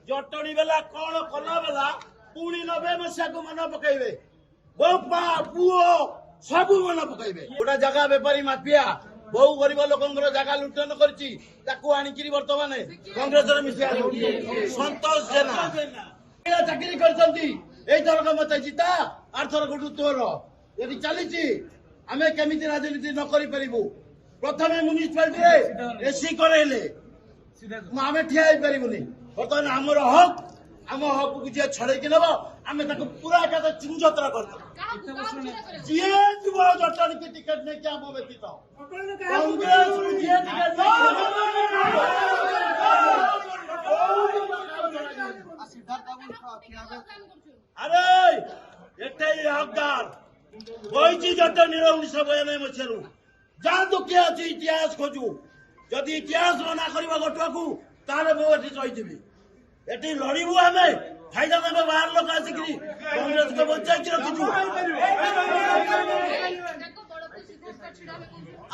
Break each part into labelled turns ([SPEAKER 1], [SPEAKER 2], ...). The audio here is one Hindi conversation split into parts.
[SPEAKER 1] जटणी बेला कौन कला बेला पुणी 90 मसीहा को मन पकड़े बापा पुओ सब मन पकड़े गोटे जगह बेपारी माफिया बहु गरीब लोक जगह लुटन कर बर्तमान कांग्रेस मिसा संतोष जेना चाकरी करथरक मत जीता आरथरक तोर यदि चली आम केमी राजनीति न करूँ प्रथम म्यूनिसिपालिटी एसी करे आम ठिया पारूनी बर्तमान आमर हक आम हक को जी छड़े नब आम पूरा एका चुंजतरा कर जी जुव जटणी की टिकेट नहीं क्या आम व्यतीत कांग्रेस को जी टिकेट अरे एटे हकदार बही जटणी 1992 मसीह जातु किए अच्छे इतिहास खोजु जदि इतिहास ना करवा गटुआ को ताले मु एठी रही एटी लड़ू आम फायदा देवे बाहर लोक आसिक कांग्रेस को बचाई रखीचु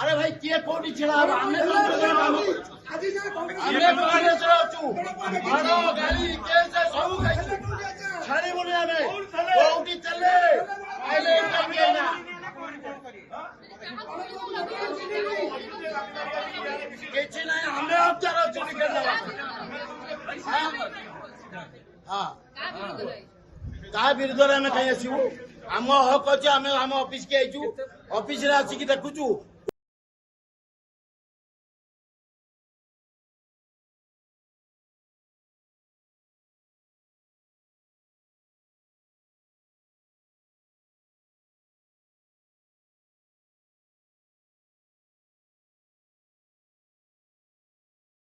[SPEAKER 1] अरे भाई किए कोटी छिड़ा कांग्रेस अच्छु गाड़ी केस सब छाड़बुनि आम कोटी चले किसी ना हमें अवचार ता विरुद्ध आम कहीं आसबू आम हक अच्छे आम ऑफिस के आईचु ऑफिस आसिक देखुचु